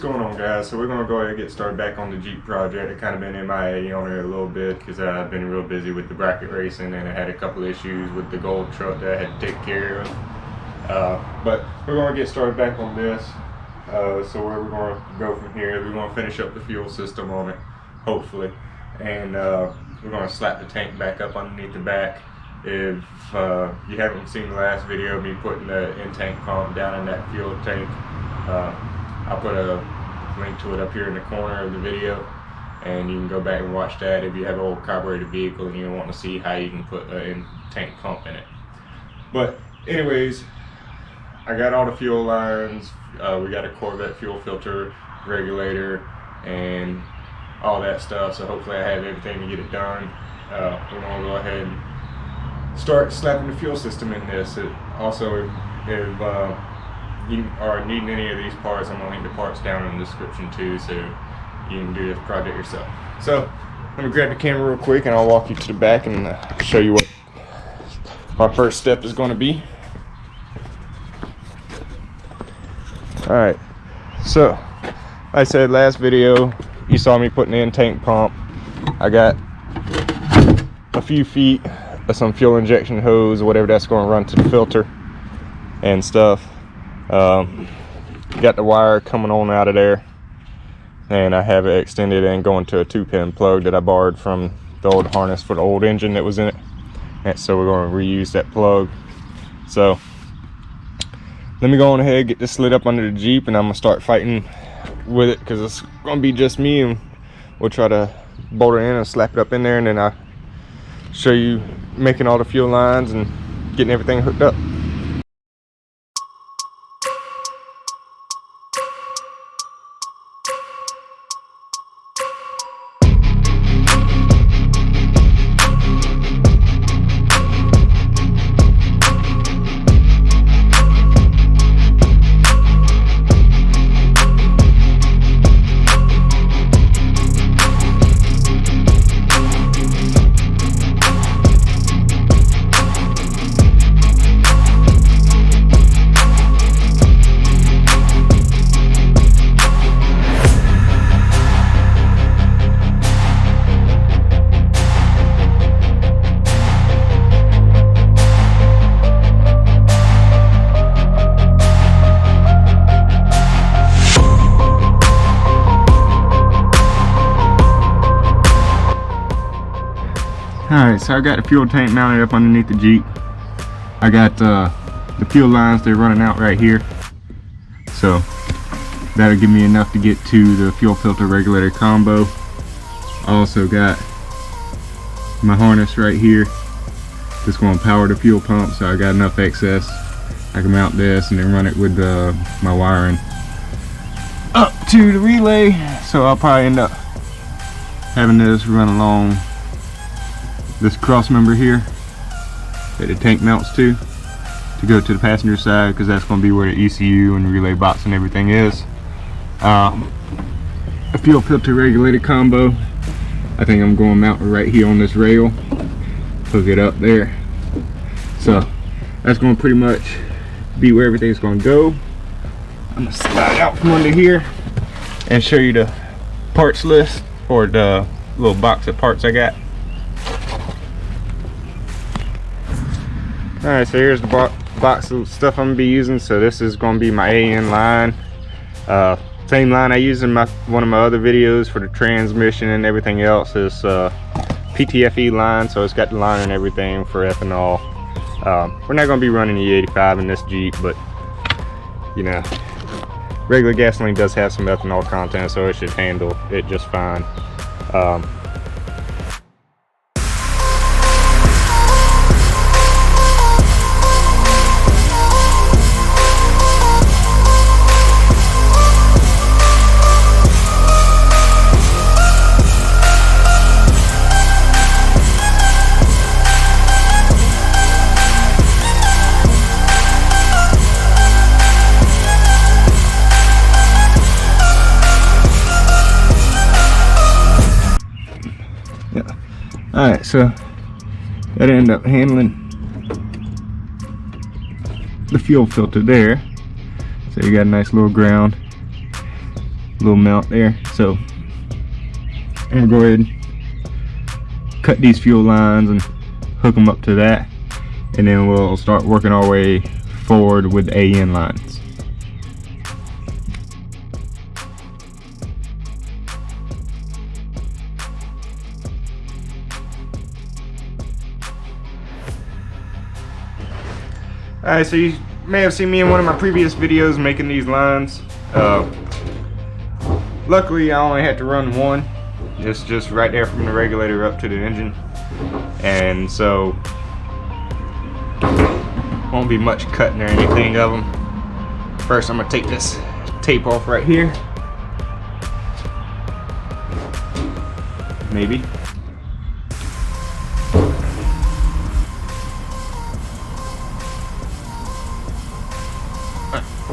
going on, guys? So we're going to go ahead and get started back on the Jeep project. I've kind of been MIA on it a little bit because I've been real busy with the bracket racing, and I had a couple issues with the gold truck that I had to take care of. But we're going to get started back on this. So where we're going to go from here, we're going to finish up the fuel system on it, hopefully. And we're going to slap the tank back up underneath the back. If you haven't seen the last video of me putting the in-tank pump down in that fuel tank, I'll put a link to it up here in the corner of the video, and you can go back and watch that if you have an old carbureted vehicle and you want to see how you can put an in-tank pump in it. But anyways, I got all the fuel lines. We got a Corvette fuel filter, regulator, and all that stuff, so hopefully I have everything to get it done. We're going to go ahead and start slapping the fuel system in this. Also, if you are needing any of these parts, I'm going to link the parts down in the description too, so you can do this project yourself. So let me grab the camera real quick and I'll walk you to the back and show you what our first step is going to be. Alright, so like I said last video, you saw me putting in tank pump. I got a few feet of some fuel injection hose or whatever that's going to run to the filter and stuff. Got the wire coming on out of there, and I have it extended and going to a 2-pin plug that I borrowed from the old harness for the old engine that was in it, and so we're going to reuse that plug. So let me go on ahead, get this slid up under the Jeep, and I'm gonna start fighting with it because it's gonna be just me, and we'll try to bolt it in and slap it up in there, and then I'll show you making all the fuel lines and getting everything hooked up. Alright, so I got the fuel tank mounted up underneath the Jeep. I got the fuel lines, they're running out right here. So that'll give me enough to get to the fuel filter regulator combo. I also got my harness right here that's going to power the fuel pump, so I got enough excess. I can mount this and then run it with my wiring up to the relay. So I'll probably end up having this run along this cross member here that the tank mounts to go to the passenger side, because that's going to be where the ECU and relay box and everything is. A fuel filter regulator combo, I think I'm going to mount it right here on this rail, hook it up there. So that's going to pretty much be where everything's going to go. I'm going to slide out from under here and show you the parts list, or the little box of parts I got. Alright, so here's the box of stuff I'm going to be using. So this is going to be my AN line. Same line I used in one of my other videos for the transmission and everything else. Is PTFE line, so it's got the line and everything for ethanol. We're not going to be running the 85 in this Jeep, but you know, regular gasoline does have some ethanol content, so it should handle it just fine. Alright, so that ended up handling the fuel filter there. So you got a nice little ground. little mount there. So I'm gonna go ahead and cut these fuel lines and hook them up to that, and then we'll start working our way forward with the AN lines. Alright, so you may have seen me in one of my previous videos making these lines. Luckily I only had to run one. It's just right there from the regulator up to the engine. And so won't be much cutting or anything of them. First I'm going to take this tape off right here. Maybe.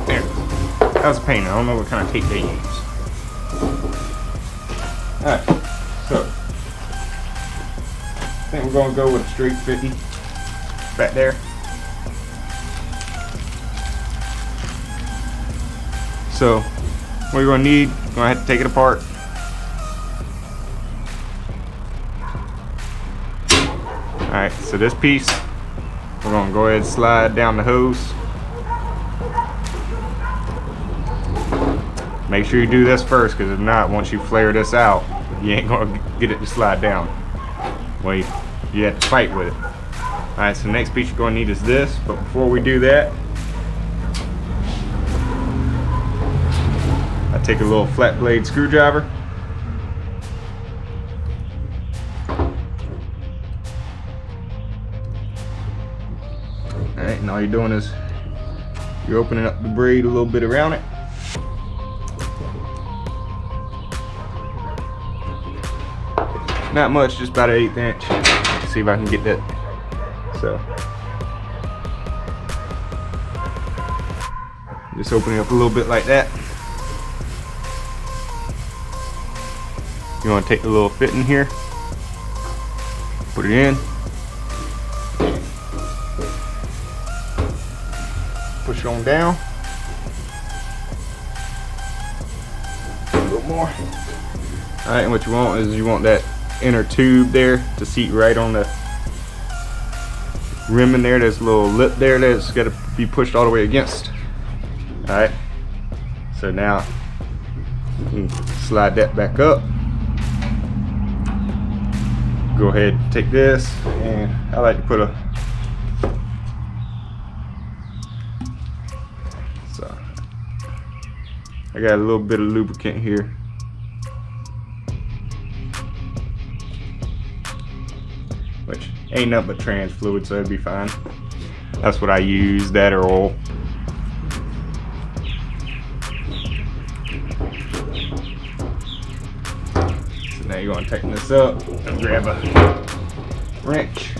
There. That was a pain. I don't know what kind of tape they use. Alright, so I think we're going to go with a straight 50 back there. So what you're going to need, you're going to have to take it apart. Alright, so this piece, we're going to go ahead and slide down the hose. Make sure you do this first, because if not, once you flare this out, you ain't going to get it to slide down. Well, you have to fight with it. Alright, so the next piece you're going to need is this, but before we do that, I take a little flat blade screwdriver. Alright, and all you're doing is you're opening up the braid a little bit around it. Not much, just about an 1/8 inch. Let's see if I can get that. So, just opening up a little bit like that. You want to take the little fit in here, put it in, push it on down, a little more. Alright, and what you want is you want that inner tube there to seat right on the rim in there. There's a little lip there that's got to be pushed all the way against. Alright, so now you can slide that back up. Go ahead and take this, and I like to put a I got a little bit of lubricant here. Which ain't nothing but trans fluid, so it'd be fine. That's what I use, that or oil. So now you're going to tighten this up and grab a wrench.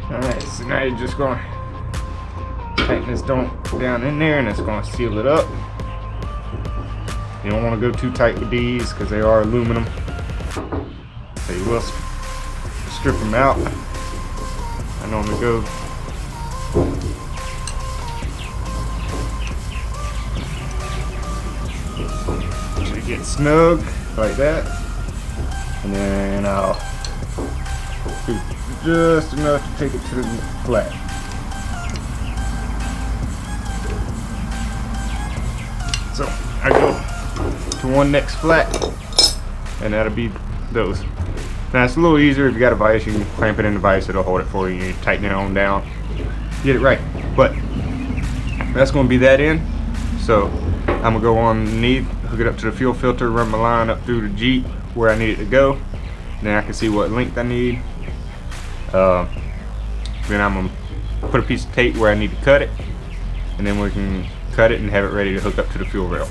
Alright, so now you're just going to tighten this down in there, and it's going to seal it up. You don't want to go too tight with these because they are aluminum. So you will strip them out. I normally go so you get snug like that, and then I'll do just enough to take it to the flat. So I go to one next flat, and that'll be those. Now it's a little easier if you got a vise. You can clamp it in the vise, it'll hold it for you. You tighten it on down, get it right. But that's going to be that end. So I'm gonna go on underneath, hook it up to the fuel filter, run my line up through the Jeep where I need it to go. Then I can see what length I need. Then I'm gonna put a piece of tape where I need to cut it, and then we can cut it and have it ready to hook up to the fuel rail.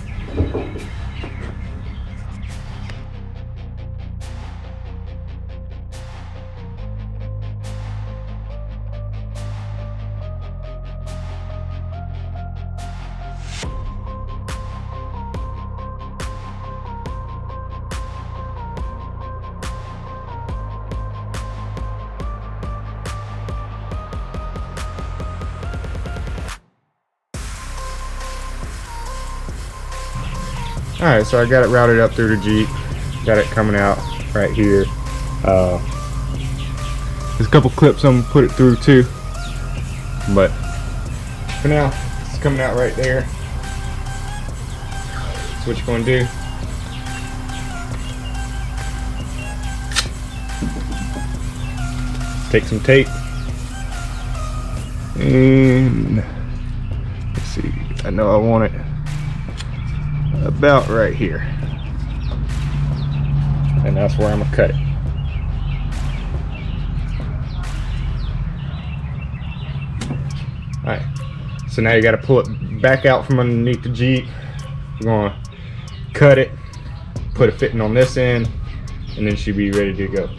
Alright, so I got it routed up through the Jeep. Got it coming out right here. There's a couple clips I'm gonna put it through too. But for now, it's coming out right there. That's what you're gonna do. Take some tape. And let's see, I know I want it about right here. And that's where I'm gonna cut it. Alright, so now you gotta pull it back out from underneath the Jeep. We're gonna cut it, put a fitting on this end, and then it should be ready to go.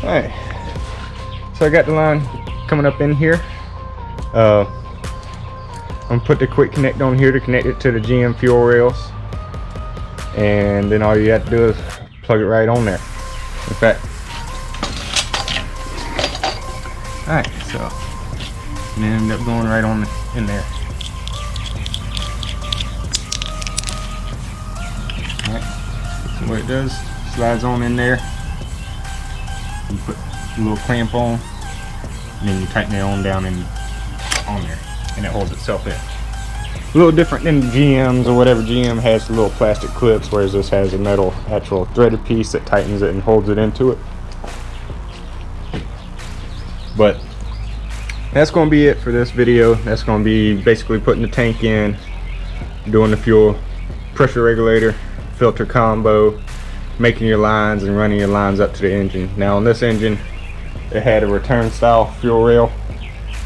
Alright, so I got the line coming up in here. I'm gonna put the quick connect on here to connect it to the GM fuel rails, and then all you have to do is plug it right on there. In fact, alright, so and then end up going right on in there. Alright, so what it does, slides on in there. You put a little clamp on, and then you tighten it on down and on there, and it holds itself in. A little different than GM's or whatever. GM has the little plastic clips, whereas this has a metal actual threaded piece that tightens it and holds it into it. But that's going to be it for this video. That's going to be basically putting the tank in, doing the fuel, pressure regulator, filter combo, making your lines and running your lines up to the engine. Now on this engine, it had a return style fuel rail.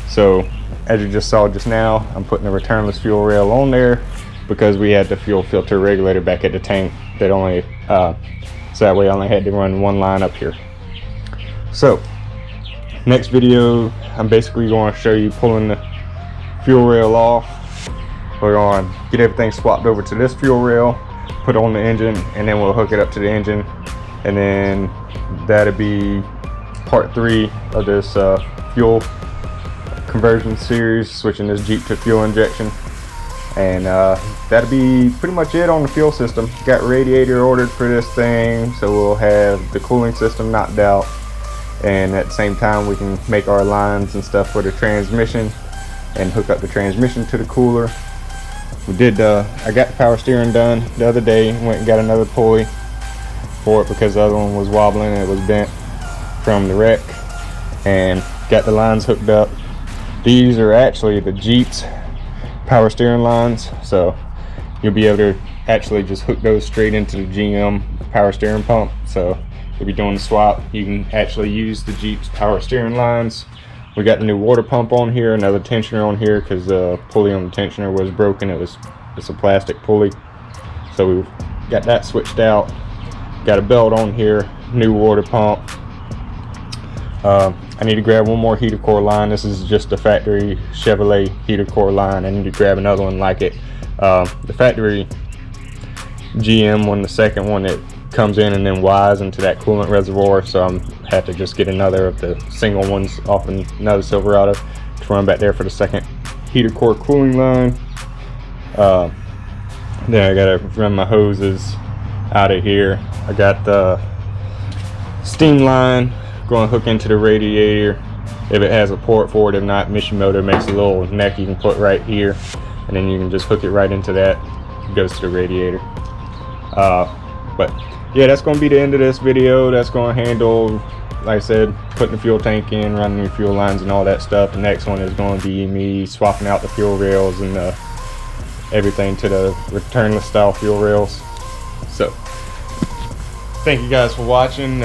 So as you just saw just now, I'm putting a returnless fuel rail on there because we had the fuel filter regulator back at the tank that only, so that way I only had to run one line up here. So next video, I'm basically going to show you pulling the fuel rail off. We're going to get everything swapped over to this fuel rail, put on the engine, and then we'll hook it up to the engine, and then that'll be part 3 of this fuel conversion series, switching this Jeep to fuel injection. And that'll be pretty much it on the fuel system. Got radiator ordered for this thing, so we'll have the cooling system knocked out, and at the same time we can make our lines and stuff for the transmission and hook up the transmission to the cooler. We did, I got the power steering done the other day. Went and got another pulley for it because the other one was wobbling and it was bent from the wreck, and got the lines hooked up. These are actually the Jeep's power steering lines, so you'll be able to actually just hook those straight into the GM power steering pump. So if you're doing the swap, you can actually use the Jeep's power steering lines. We got the new water pump on here, another tensioner on here because the pulley on the tensioner was broken. It's a plastic pulley, so we got that switched out. Got a belt on here, new water pump. I need to grab one more heater core line. This is just the factory Chevrolet heater core line. I need to grab another one like it. The factory GM one, the second one, it comes in and then wires into that coolant reservoir, so I'm have to just get another of the single ones off another Silverado to run back there for the second heater core cooling line. Then I gotta run my hoses out of here. I got the steam line going to hook into the radiator if it has a port for it. If not, Mission Motor makes a little neck you can put right here, and then you can just hook it right into that. It goes to the radiator. But yeah, that's going to be the end of this video. That's going to handle, like I said, putting the fuel tank in, running the fuel lines and all that stuff. The next one is going to be me swapping out the fuel rails and everything to the returnless style fuel rails. So thank you guys for watching.